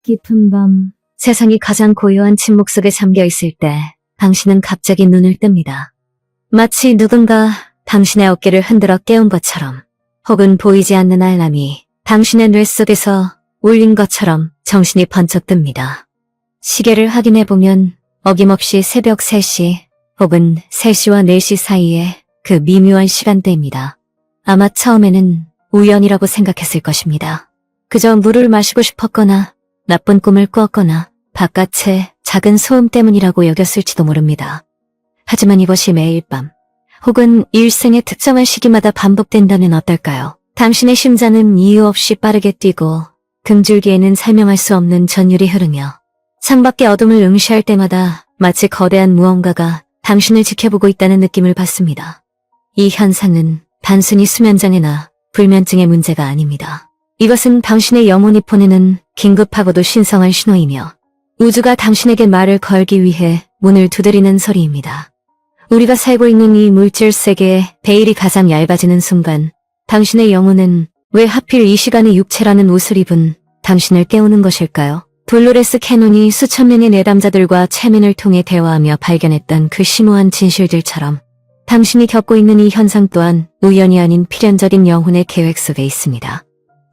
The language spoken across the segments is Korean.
깊은 밤, 세상이 가장 고요한 침묵 속에 잠겨 있을 때 당신은 갑자기 눈을 뜹니다. 마치 누군가 당신의 어깨를 흔들어 깨운 것처럼, 혹은 보이지 않는 알람이 당신의 뇌 속에서 울린 것처럼 정신이 번쩍 듭니다. 시계를 확인해보면 어김없이 새벽 3시 혹은 3시와 4시 사이에 그 미묘한 시간대입니다. 아마 처음에는 우연이라고 생각했을 것입니다. 그저 물을 마시고 싶었거나 나쁜 꿈을 꾸었거나 바깥의 작은 소음 때문이라고 여겼을지도 모릅니다. 하지만 이것이 매일 밤 혹은 일생의 특정한 시기마다 반복된다면 어떨까요? 당신의 심장은 이유 없이 빠르게 뛰고 금줄기에는 설명할 수 없는 전율이 흐르며 창밖의 어둠을 응시할 때마다 마치 거대한 무언가가 당신을 지켜보고 있다는 느낌을 받습니다. 이 현상은 단순히 수면장애나 불면증의 문제가 아닙니다. 이것은 당신의 영혼이 보내는 긴급하고도 신성한 신호이며 우주가 당신에게 말을 걸기 위해 문을 두드리는 소리입니다. 우리가 살고 있는 이 물질 세계의 베일이 가장 얇아지는 순간 당신의 영혼은 왜 하필 이 시간에 육체라는 옷을 입은 당신을 깨우는 것일까요? 돌로레스 캐논이 수천 명의 내담자들과 체면을 통해 대화하며 발견했던 그 심오한 진실들처럼 당신이 겪고 있는 이 현상 또한 우연이 아닌 필연적인 영혼의 계획 속에 있습니다.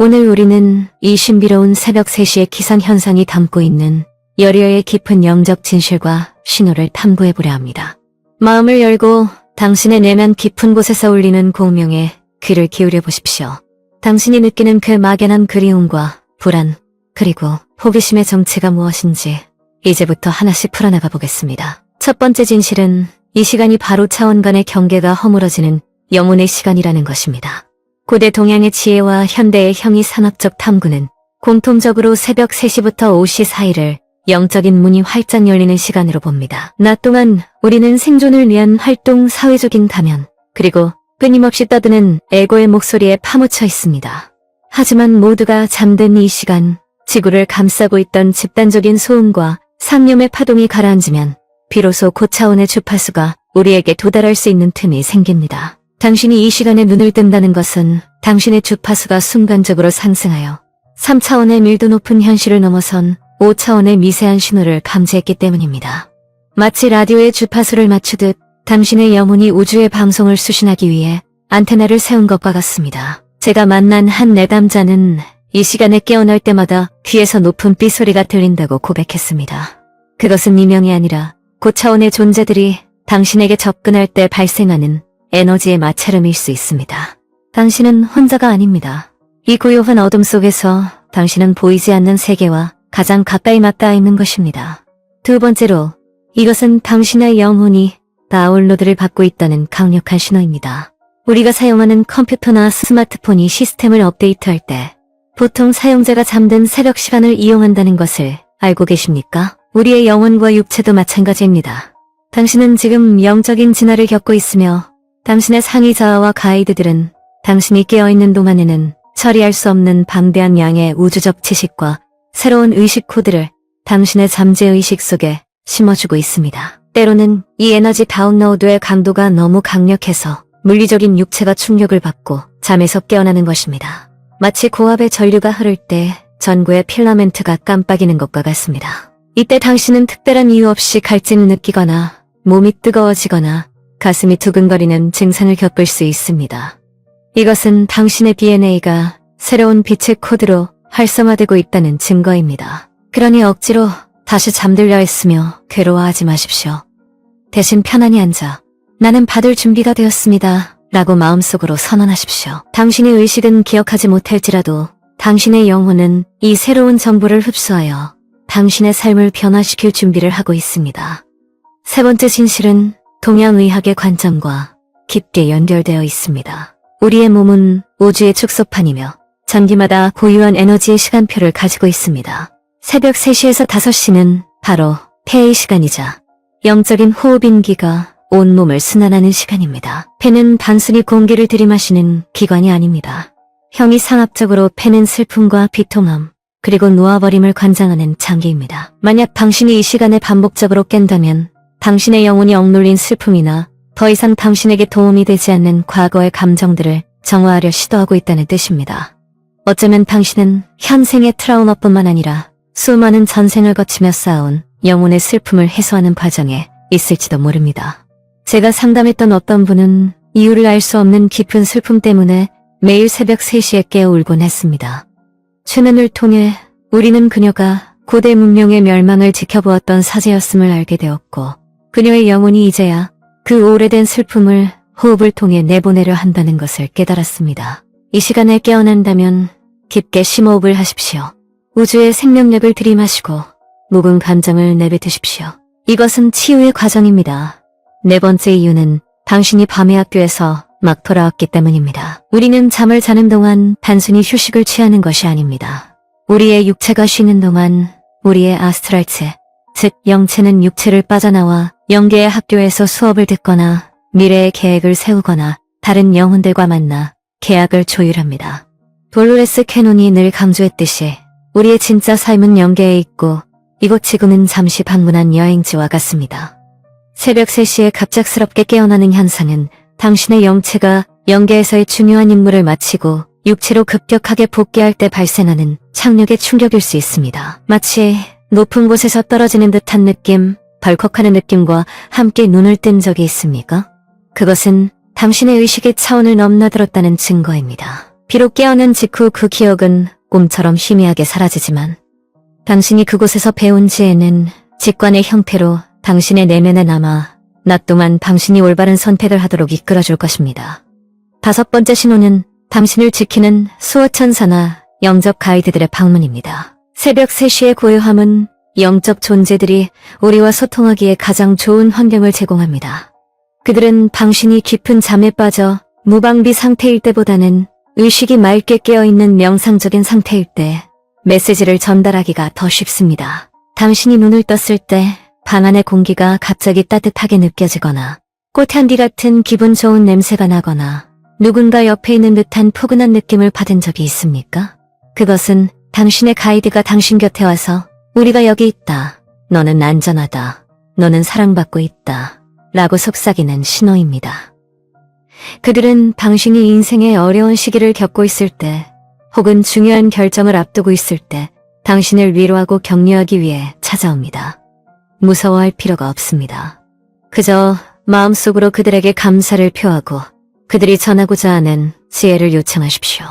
오늘 우리는 이 신비로운 새벽 3시의 기상현상이 담고 있는 여리여의 깊은 영적 진실과 신호를 탐구해보려 합니다. 마음을 열고 당신의 내면 깊은 곳에서 울리는 공명에 귀를 기울여 보십시오. 당신이 느끼는 그 막연한 그리움과 불안, 그리고 호기심의 정체가 무엇인지 이제부터 하나씩 풀어나가 보겠습니다. 첫 번째 진실은 이 시간이 바로 차원 간의 경계가 허물어지는 영혼의 시간이라는 것입니다. 고대 동양의 지혜와 현대의 형이 산업적 탐구는 공통적으로 새벽 3시부터 5시 사이를 영적인 문이 활짝 열리는 시간으로 봅니다. 낮 동안 우리는 생존을 위한 활동, 사회적인 가면, 그리고 끊임없이 떠드는 에고의 목소리에 파묻혀 있습니다. 하지만 모두가 잠든 이 시간, 지구를 감싸고 있던 집단적인 소음과 상념의 파동이 가라앉으면 비로소 고차원의 주파수가 우리에게 도달할 수 있는 틈이 생깁니다. 당신이 이 시간에 눈을 뜬다는 것은 당신의 주파수가 순간적으로 상승하여 3차원의 밀도 높은 현실을 넘어선 5차원의 미세한 신호를 감지했기 때문입니다. 마치 라디오의 주파수를 맞추듯 당신의 영혼이 우주의 방송을 수신하기 위해 안테나를 세운 것과 같습니다. 제가 만난 한 내담자는 이 시간에 깨어날 때마다 귀에서 높은 삐소리가 들린다고 고백했습니다. 그것은 이명이 아니라 고차원의 존재들이 당신에게 접근할 때 발생하는 에너지의 마찰음일 수 있습니다. 당신은 혼자가 아닙니다. 이 고요한 어둠 속에서 당신은 보이지 않는 세계와 가장 가까이 맞닿아 있는 것입니다. 두 번째로, 이것은 당신의 영혼이 다운로드를 받고 있다는 강력한 신호입니다. 우리가 사용하는 컴퓨터나 스마트폰이 시스템을 업데이트할 때 보통 사용자가 잠든 새벽 시간을 이용한다는 것을 알고 계십니까? 우리의 영혼과 육체도 마찬가지입니다. 당신은 지금 영적인 진화를 겪고 있으며 당신의 상위 자아와 가이드들은 당신이 깨어있는 동안에는 처리할 수 없는 방대한 양의 우주적 지식과 새로운 의식 코드를 당신의 잠재의식 속에 심어주고 있습니다. 때로는 이 에너지 다운로드의 강도가 너무 강력해서 물리적인 육체가 충격을 받고 잠에서 깨어나는 것입니다. 마치 고압의 전류가 흐를 때 전구의 필라멘트가 깜빡이는 것과 같습니다. 이때 당신은 특별한 이유 없이 갈증을 느끼거나 몸이 뜨거워지거나 가슴이 두근거리는 증상을 겪을 수 있습니다. 이것은 당신의 DNA가 새로운 빛의 코드로 활성화되고 있다는 증거입니다. 그러니 억지로 다시 잠들려 했으며 괴로워하지 마십시오. 대신 편안히 앉아 나는 받을 준비가 되었습니다 라고 마음속으로 선언하십시오. 당신의 의식은 기억하지 못할지라도 당신의 영혼은 이 새로운 정보를 흡수하여 당신의 삶을 변화시킬 준비를 하고 있습니다. 세 번째 진실은 동양의학의 관점과 깊게 연결되어 있습니다. 우리의 몸은 우주의 축소판이며 장기마다 고유한 에너지의 시간표를 가지고 있습니다. 새벽 3시에서 5시는 바로 폐의 시간이자 영적인 호흡인기가 온몸을 순환하는 시간입니다. 폐는 단순히 공기를 들이마시는 기관이 아닙니다. 형이 상압적으로 폐는 슬픔과 비통함, 그리고 놓아버림을 관장하는 장기입니다. 만약 당신이 이 시간에 반복적으로 깬다면 당신의 영혼이 억눌린 슬픔이나 더 이상 당신에게 도움이 되지 않는 과거의 감정들을 정화하려 시도하고 있다는 뜻입니다. 어쩌면 당신은 현생의 트라우마뿐만 아니라 수많은 전생을 거치며 쌓아온 영혼의 슬픔을 해소하는 과정에 있을지도 모릅니다. 제가 상담했던 어떤 분은 이유를 알 수 없는 깊은 슬픔 때문에 매일 새벽 3시에 깨어 울곤 했습니다. 최면을 통해 우리는 그녀가 고대 문명의 멸망을 지켜보았던 사제였음을 알게 되었고, 그녀의 영혼이 이제야 그 오래된 슬픔을 호흡을 통해 내보내려 한다는 것을 깨달았습니다. 이 시간에 깨어난다면 깊게 심호흡을 하십시오. 우주의 생명력을 들이마시고 묵은 감정을 내뱉으십시오. 이것은 치유의 과정입니다. 네 번째 이유는 당신이 밤의 학교에서 막 돌아왔기 때문입니다. 우리는 잠을 자는 동안 단순히 휴식을 취하는 것이 아닙니다. 우리의 육체가 쉬는 동안 우리의 아스트랄체, 즉 영체는 육체를 빠져나와 영계의 학교에서 수업을 듣거나 미래의 계획을 세우거나 다른 영혼들과 만나 계약을 조율합니다. 돌로레스 캐논이 늘 강조했듯이 우리의 진짜 삶은 영계에 있고 이곳 지구는 잠시 방문한 여행지와 같습니다. 새벽 3시에 갑작스럽게 깨어나는 현상은 당신의 영체가 영계에서의 중요한 임무를 마치고 육체로 급격하게 복귀할 때 발생하는 착륙의 충격일 수 있습니다. 마치 높은 곳에서 떨어지는 듯한 느낌, 벌컥하는 느낌과 함께 눈을 뜬 적이 있습니까? 그것은 당신의 의식의 차원을 넘나들었다는 증거입니다. 비록 깨어난 직후 그 기억은 꿈처럼 희미하게 사라지지만 당신이 그곳에서 배운 지혜는 직관의 형태로 당신의 내면에 남아 낮 동안 당신이 올바른 선택을 하도록 이끌어줄 것입니다. 다섯 번째 신호는 당신을 지키는 수호천사나 영적 가이드들의 방문입니다. 새벽 3시의 고요함은 영적 존재들이 우리와 소통하기에 가장 좋은 환경을 제공합니다. 그들은 당신이 깊은 잠에 빠져 무방비 상태일 때보다는 의식이 맑게 깨어있는 명상적인 상태일 때 메시지를 전달하기가 더 쉽습니다. 당신이 눈을 떴을 때 방 안의 공기가 갑자기 따뜻하게 느껴지거나 꽃향기 같은 기분 좋은 냄새가 나거나 누군가 옆에 있는 듯한 포근한 느낌을 받은 적이 있습니까? 그것은 당신의 가이드가 당신 곁에 와서 우리가 여기 있다. 너는 안전하다. 너는 사랑받고 있다. 라고 속삭이는 신호입니다. 그들은 당신이 인생의 어려운 시기를 겪고 있을 때 혹은 중요한 결정을 앞두고 있을 때 당신을 위로하고 격려하기 위해 찾아옵니다. 무서워할 필요가 없습니다. 그저 마음속으로 그들에게 감사를 표하고 그들이 전하고자 하는 지혜를 요청하십시오.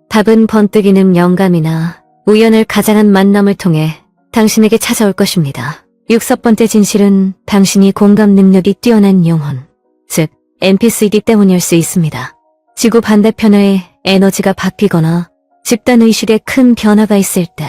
답은 번뜩이는 영감이나 우연을 가장한 만남을 통해 당신에게 찾아올 것입니다. 여섯 번째 진실은 당신이 공감 능력이 뛰어난 영혼, 즉 NPCD 때문일 수 있습니다. 지구 반대편의 에너지가 바뀌거나 집단의식에 큰 변화가 있을 때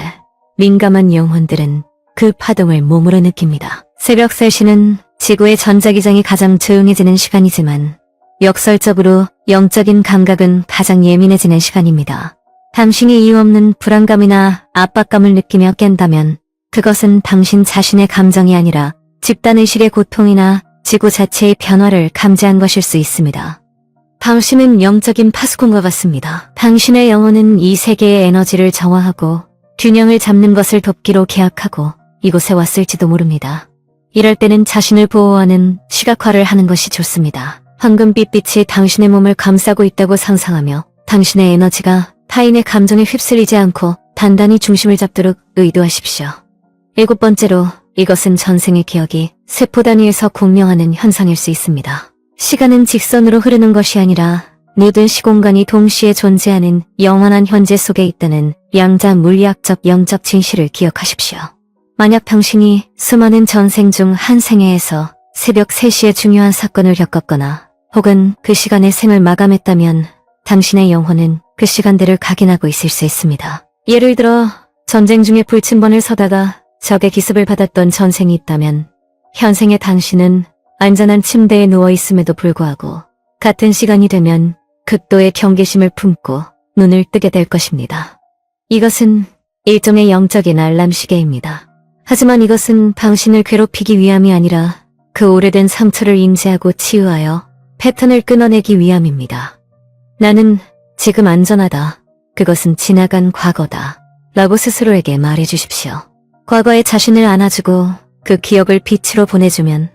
민감한 영혼들은 그 파동을 몸으로 느낍니다. 새벽 3시는 지구의 전자기장이 가장 조용해지는 시간이지만 역설적으로 영적인 감각은 가장 예민해지는 시간입니다. 당신이 이유 없는 불안감이나 압박감을 느끼며 깬다면 그것은 당신 자신의 감정이 아니라 집단의식의 고통이나 지구 자체의 변화를 감지한 것일 수 있습니다. 당신은 영적인 파수꾼과 같습니다. 당신의 영혼은 이 세계의 에너지를 정화하고 균형을 잡는 것을 돕기로 계약하고 이곳에 왔을지도 모릅니다. 이럴 때는 자신을 보호하는 시각화를 하는 것이 좋습니다. 황금빛 빛이 당신의 몸을 감싸고 있다고 상상하며 당신의 에너지가 타인의 감정에 휩쓸리지 않고 단단히 중심을 잡도록 의도하십시오. 일곱 번째로 이것은 전생의 기억이 세포 단위에서 공명하는 현상일 수 있습니다. 시간은 직선으로 흐르는 것이 아니라 모든 시공간이 동시에 존재하는 영원한 현재 속에 있다는 양자 물리학적 영적 진실을 기억하십시오. 만약 당신이 수많은 전생 중 한 생애에서 새벽 3시에 중요한 사건을 겪었거나 혹은 그 시간에 생을 마감했다면 당신의 영혼은 그 시간대를 각인하고 있을 수 있습니다. 예를 들어 전쟁 중에 불침번을 서다가 적의 기습을 받았던 전생이 있다면 현생의 당신은 안전한 침대에 누워있음에도 불구하고 같은 시간이 되면 극도의 경계심을 품고 눈을 뜨게 될 것입니다. 이것은 일종의 영적인 알람 시계입니다. 하지만 이것은 당신을 괴롭히기 위함이 아니라 그 오래된 상처를 인지하고 치유하여 패턴을 끊어내기 위함입니다. 나는 지금 안전하다. 그것은 지나간 과거다. 라고 스스로에게 말해주십시오. 과거의 자신을 안아주고 그 기억을 빛으로 보내주면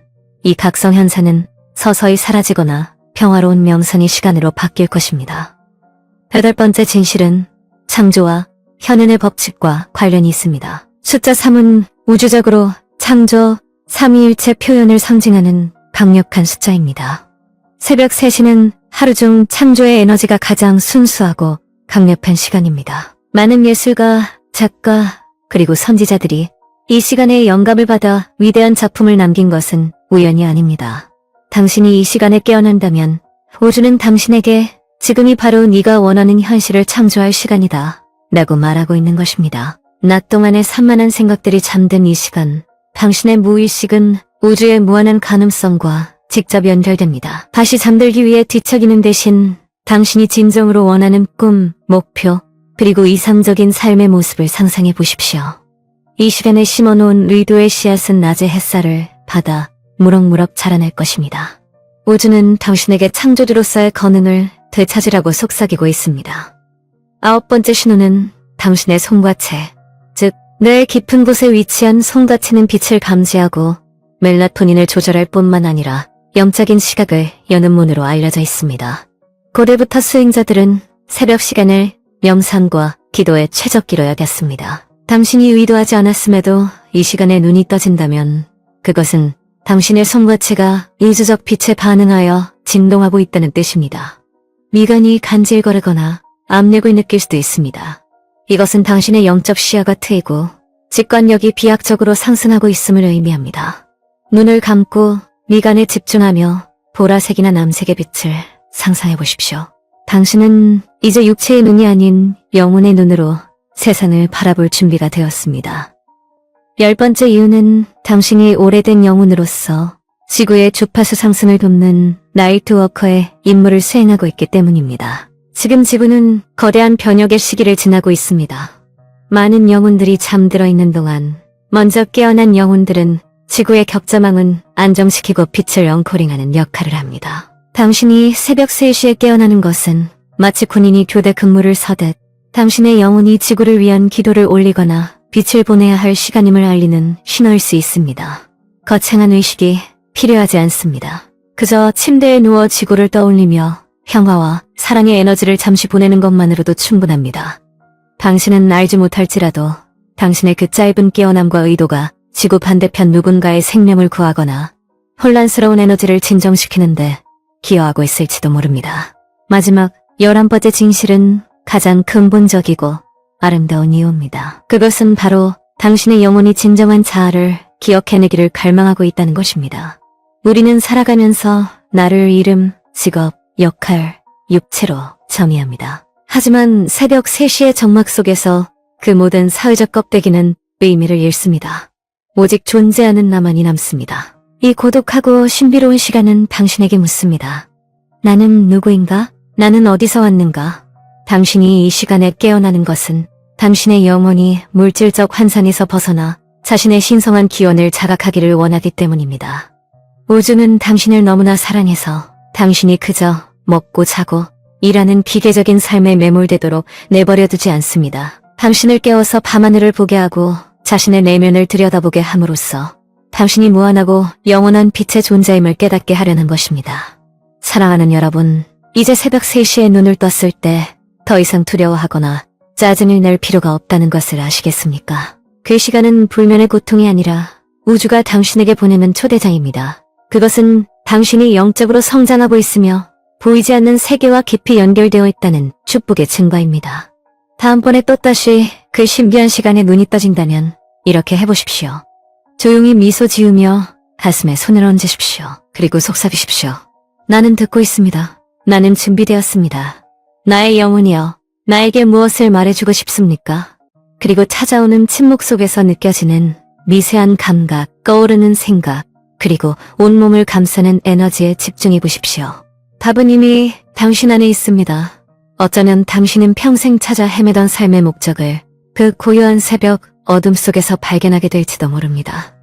이 각성 현상은 서서히 사라지거나 평화로운 명상의 시간으로 바뀔 것입니다. 여덟 번째 진실은 창조와 현현의 법칙과 관련이 있습니다. 숫자 3은 우주적으로 창조, 삼위일체 표현을 상징하는 강력한 숫자입니다. 새벽 3시는 하루 중 창조의 에너지가 가장 순수하고 강력한 시간입니다. 많은 예술가, 작가, 그리고 선지자들이 이 시간에 영감을 받아 위대한 작품을 남긴 것은 우연이 아닙니다. 당신이 이 시간에 깨어난다면 우주는 당신에게 지금이 바로 네가 원하는 현실을 창조할 시간이다 라고 말하고 있는 것입니다. 낮 동안의 산만한 생각들이 잠든 이 시간, 당신의 무의식은 우주의 무한한 가능성과 직접 연결됩니다. 다시 잠들기 위해 뒤척이는 대신 당신이 진정으로 원하는 꿈, 목표, 그리고 이상적인 삶의 모습을 상상해 보십시오. 이 시간에 심어놓은 의도의 씨앗은 낮의 햇살을 받아 무럭무럭 자라날 것입니다. 우주는 당신에게 창조주로서의 권능을 되찾으라고 속삭이고 있습니다. 9번째 신호는 당신의 손과체, 즉 뇌의 깊은 곳에 위치한 손과체는 빛을 감지하고 멜라토닌을 조절할 뿐만 아니라 영적인 시각을 여는 문으로 알려져 있습니다. 고대부터 수행자들은 새벽 시간을 명상과 기도의 최적기로 여겼습니다. 당신이 의도하지 않았음에도 이 시간에 눈이 떠진다면 그것은 당신의 손과체가 우주적 빛에 반응하여 진동하고 있다는 뜻입니다. 미간이 간질거리거나 압력을 느낄 수도 있습니다. 이것은 당신의 영적 시야가 트이고 직관력이 비약적으로 상승하고 있음을 의미합니다. 눈을 감고 미간에 집중하며 보라색이나 남색의 빛을 상상해 보십시오. 당신은 이제 육체의 눈이 아닌 영혼의 눈으로 세상을 바라볼 준비가 되었습니다. 10번째 이유는 당신이 오래된 영혼으로서 지구의 주파수 상승을 돕는 나이트워커의 임무를 수행하고 있기 때문입니다. 지금 지구는 거대한 변혁의 시기를 지나고 있습니다. 많은 영혼들이 잠들어 있는 동안 먼저 깨어난 영혼들은 지구의 격자망은 안정시키고 빛을 엉코링하는 역할을 합니다. 당신이 새벽 3시에 깨어나는 것은 마치 군인이 교대 근무를 서듯 당신의 영혼이 지구를 위한 기도를 올리거나 빛을 보내야 할 시간임을 알리는 신호일 수 있습니다. 거창한 의식이 필요하지 않습니다. 그저 침대에 누워 지구를 떠올리며 평화와 사랑의 에너지를 잠시 보내는 것만으로도 충분합니다. 당신은 알지 못할지라도 당신의 그 짧은 깨어남과 의도가 지구 반대편 누군가의 생명을 구하거나 혼란스러운 에너지를 진정시키는데 기여하고 있을지도 모릅니다. 마지막 11번째 진실은 가장 근본적이고 아름다운 이유입니다. 그것은 바로 당신의 영혼이 진정한 자아를 기억해내기를 갈망하고 있다는 것입니다. 우리는 살아가면서 나를 이름, 직업, 역할, 육체로 정의합니다. 하지만 새벽 3시의 정막 속에서 그 모든 사회적 껍데기는 의미를 잃습니다. 오직 존재하는 나만이 남습니다. 이 고독하고 신비로운 시간은 당신에게 묻습니다. 나는 누구인가? 나는 어디서 왔는가? 당신이 이 시간에 깨어나는 것은 당신의 영혼이 물질적 환상에서 벗어나 자신의 신성한 기원을 자각하기를 원하기 때문입니다. 우주는 당신을 너무나 사랑해서 당신이 그저 먹고 자고 일하는 기계적인 삶에 매몰되도록 내버려두지 않습니다. 당신을 깨워서 밤하늘을 보게 하고 자신의 내면을 들여다보게 함으로써 당신이 무한하고 영원한 빛의 존재임을 깨닫게 하려는 것입니다. 사랑하는 여러분, 이제 새벽 3시에 눈을 떴을 때 더 이상 두려워하거나 짜증을 낼 필요가 없다는 것을 아시겠습니까? 그 시간은 불면의 고통이 아니라 우주가 당신에게 보내는 초대장입니다. 그것은 당신이 영적으로 성장하고 있으며 보이지 않는 세계와 깊이 연결되어 있다는 축복의 증거입니다. 다음번에 또다시 그 신비한 시간에 눈이 떠진다면 이렇게 해보십시오. 조용히 미소 지으며 가슴에 손을 얹으십시오. 그리고 속삭이십시오. 나는 듣고 있습니다. 나는 준비되었습니다. 나의 영혼이여, 나에게 무엇을 말해주고 싶습니까? 그리고 찾아오는 침묵 속에서 느껴지는 미세한 감각, 떠오르는 생각, 그리고 온몸을 감싸는 에너지에 집중해 보십시오. 답은 이미 당신 안에 있습니다. 어쩌면 당신은 평생 찾아 헤매던 삶의 목적을 그 고요한 새벽 어둠 속에서 발견하게 될지도 모릅니다.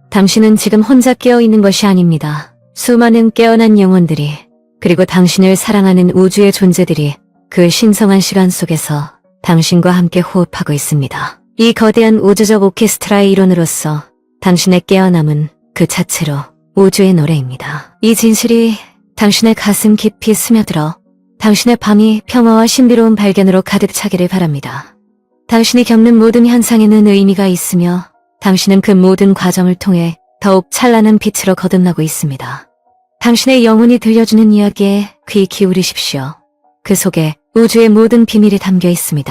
당신은 지금 혼자 깨어있는 것이 아닙니다. 수많은 깨어난 영혼들이, 그리고 당신을 사랑하는 우주의 존재들이 그 신성한 시간 속에서 당신과 함께 호흡하고 있습니다. 이 거대한 우주적 오케스트라의 일원으로서 당신의 깨어남은 그 자체로 우주의 노래입니다. 이 진실이 당신의 가슴 깊이 스며들어 당신의 밤이 평화와 신비로운 발견으로 가득 차기를 바랍니다. 당신이 겪는 모든 현상에는 의미가 있으며 당신은 그 모든 과정을 통해 더욱 찬란한 빛으로 거듭나고 있습니다. 당신의 영혼이 들려주는 이야기에 귀 기울이십시오. 그 속에 우주의 모든 비밀이 담겨 있습니다.